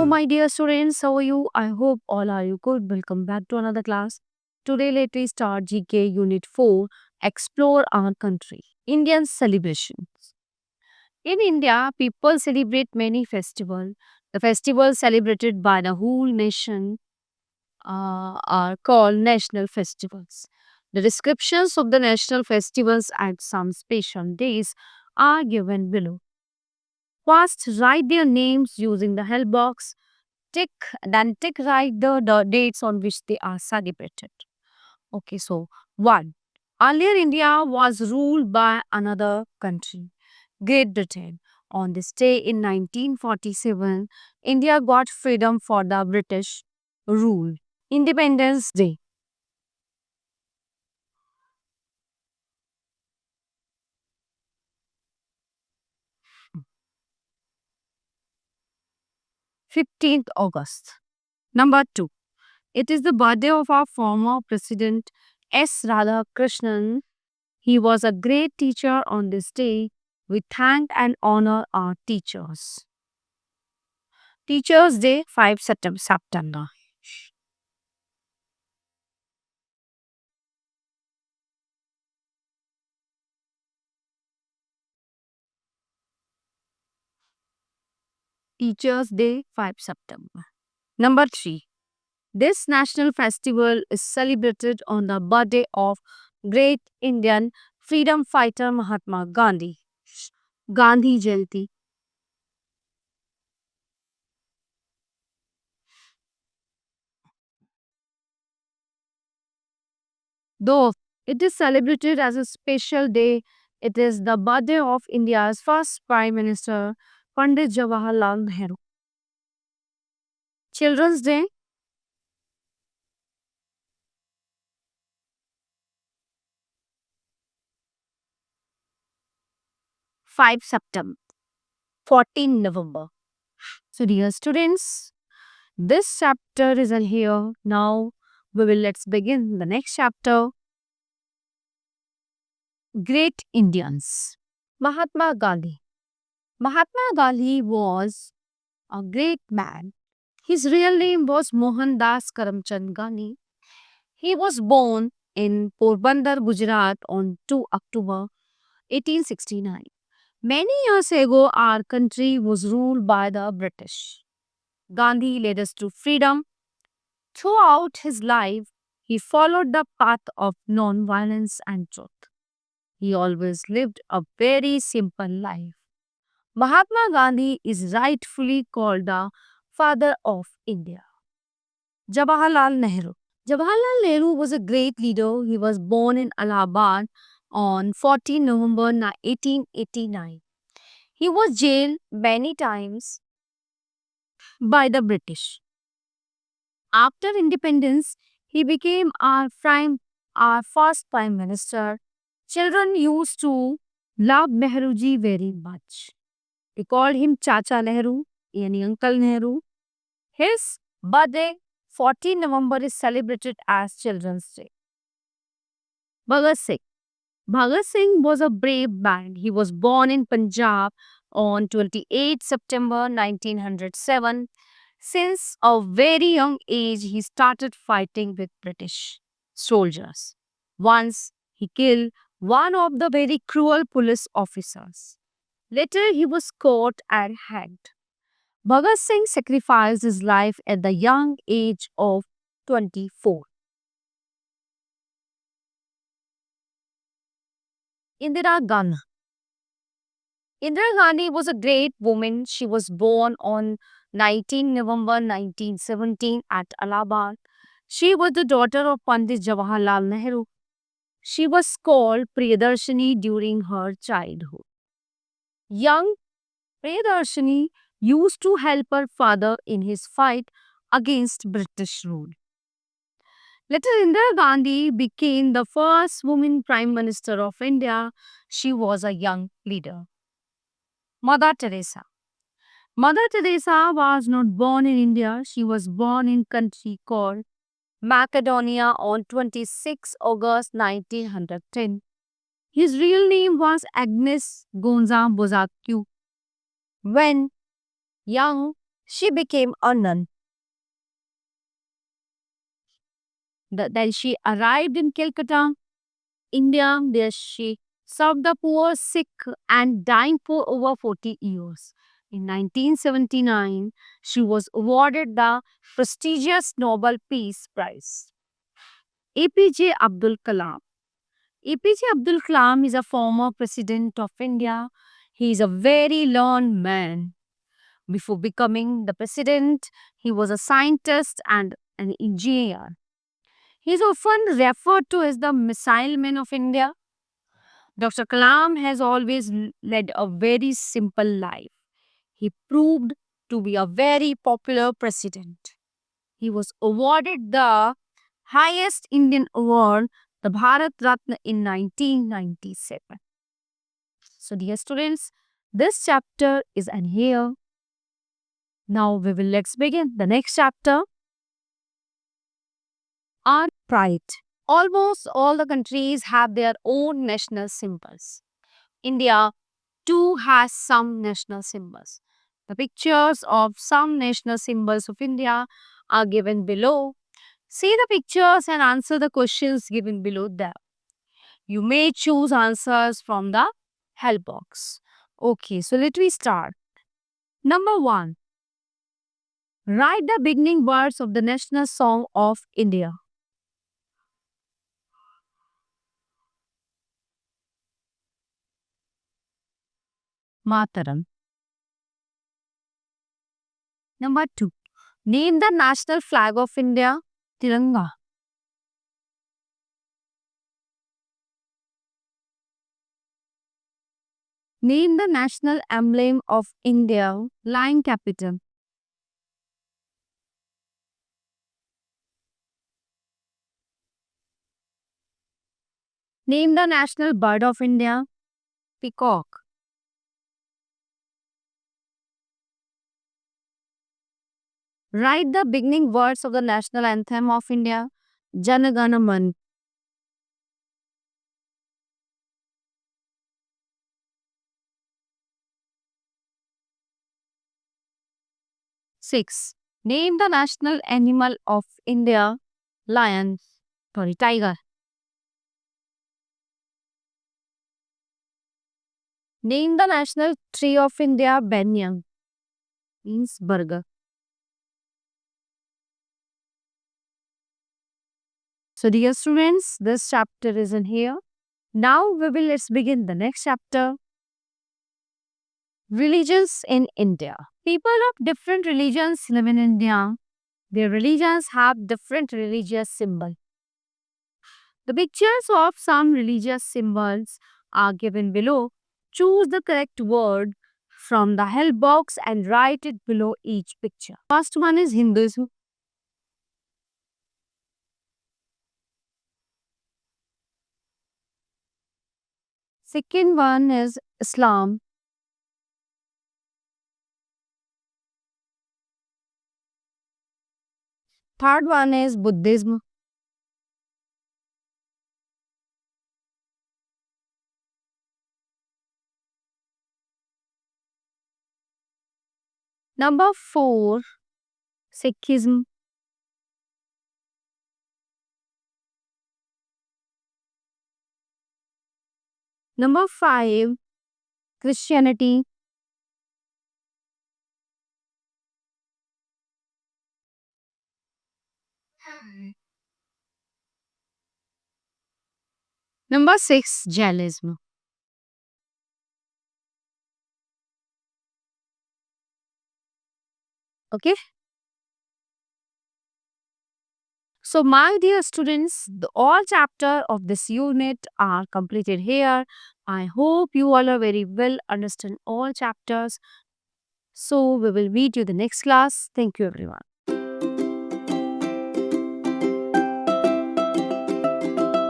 my dear students. How are you? I hope all are you good. Welcome back to another class. Today, let us start GK Unit 4 Explore Our Country. Indian celebrations. In India, people celebrate many festivals. The festivals celebrated by the whole nation are called national festivals. The descriptions of the national festivals and some special days are given below. First, write their names using the help box. Tick, then tick write the dates on which they are celebrated. Okay, so one. Earlier, India was ruled by another country, Great Britain. On this day in 1947, India got freedom for the British rule. Independence Day. 15th August. Number 2. It is the birthday of our former President S. Radhakrishnan. He was a great teacher on this day. We thank and honor our teachers. Teachers' Day, 5 September. Teachers' Day, 5 September. Number 3. This national festival is celebrated on the birthday of great Indian freedom fighter Mahatma Gandhi. Gandhi Jayanti. Though it is celebrated as a special day, it is the birthday of India's first Prime Minister, Pandit Jawaharlal Nehru. Children's Day, 5 September, 14 November. So, dear students, this chapter is in here. Now, let's begin the next chapter. Great Indians. Mahatma Gandhi. Mahatma Gandhi was a great man. His real name was Mohandas Karamchand Gandhi. He was born in Porbandar, Gujarat on 2 October 1869. Many years ago, our country was ruled by the British. Gandhi led us to freedom. Throughout his life, he followed the path of non-violence and truth. He always lived a very simple life. Mahatma Gandhi is rightfully called the father of India. Jawaharlal Nehru. Jawaharlal Nehru was a great leader. He was born in Allahabad on 14 November 1889. He was jailed many times by the British. After independence, he became our first prime minister. Children used to love Nehruji very much. They called him Chacha Nehru, yani Uncle Nehru. His birthday, 14 November, is celebrated as Children's Day. Bhagat Singh. Bhagat Singh was a brave man. He was born in Punjab on 28 September 1907. Since a very young age, he started fighting with British soldiers. Once, he killed one of the very cruel police officers. Later, he was caught and hanged. Bhagat Singh sacrificed his life at the young age of 24. Indira Gandhi. Indira Gandhi was a great woman. She was born on 19 November 1917 at Allahabad. She was the daughter of Pandit Jawaharlal Nehru. She was called Priyadarshini during her childhood. Young Priyadarshini used to help her father in his fight against British rule. Later, Indira Gandhi became the first woman Prime Minister of India. She was a young leader. Mother Teresa. Mother Teresa was not born in India. She was born in country called Macedonia on 26 August 1910. His real name was Agnes Gonza Bozaccu. When young, she became a nun. Then she arrived in Calcutta, India. There she served the poor, sick, and dying for over 40 years. In 1979, she was awarded the prestigious Nobel Peace Prize. APJ Abdul Kalam. APJ Abdul Kalam is a former president of India. He is a very learned man. Before becoming the president, he was a scientist and an engineer. He is often referred to as the missile man of India. Dr. Kalam has always led a very simple life. He proved to be a very popular president. He was awarded the highest Indian award, the Bharat Ratna, in 1997. So, dear students, this chapter is in here. Now let's begin the next chapter. Our pride. Almost all the countries have their own national symbols. India too has some national symbols. The pictures of some national symbols of India are given below. See the pictures and answer the questions given below them. You may choose answers from the help box. Okay, so let me start. Number 1. Write the beginning words of the national song of India. Mataram. Number 2. Name the national flag of India. Tiranga. Name the national emblem of India. Lion capital. Name the national bird of India. Peacock. Write the beginning words of the national anthem of India. Jana Gana Man. Six. Name the national animal of India. Lion. Sorry, tiger. Name the national tree of India. Banyan. Means burger. So dear students, this chapter is in here. Now let's begin the next chapter. Religions in India. People of different religions live in India. Their religions have different religious symbols. The pictures of some religious symbols are given below. Choose the correct word from the help box and write it below each picture. First one is Hinduism. Second one is Islam. Third one is Buddhism. Number 4, Sikhism. Number 5, Christianity. Number 6, Jainism. Okay. So my dear students, all chapter of this unit are completed here. I hope you all are very well understand all chapters. So we will meet you the next class. Thank you everyone.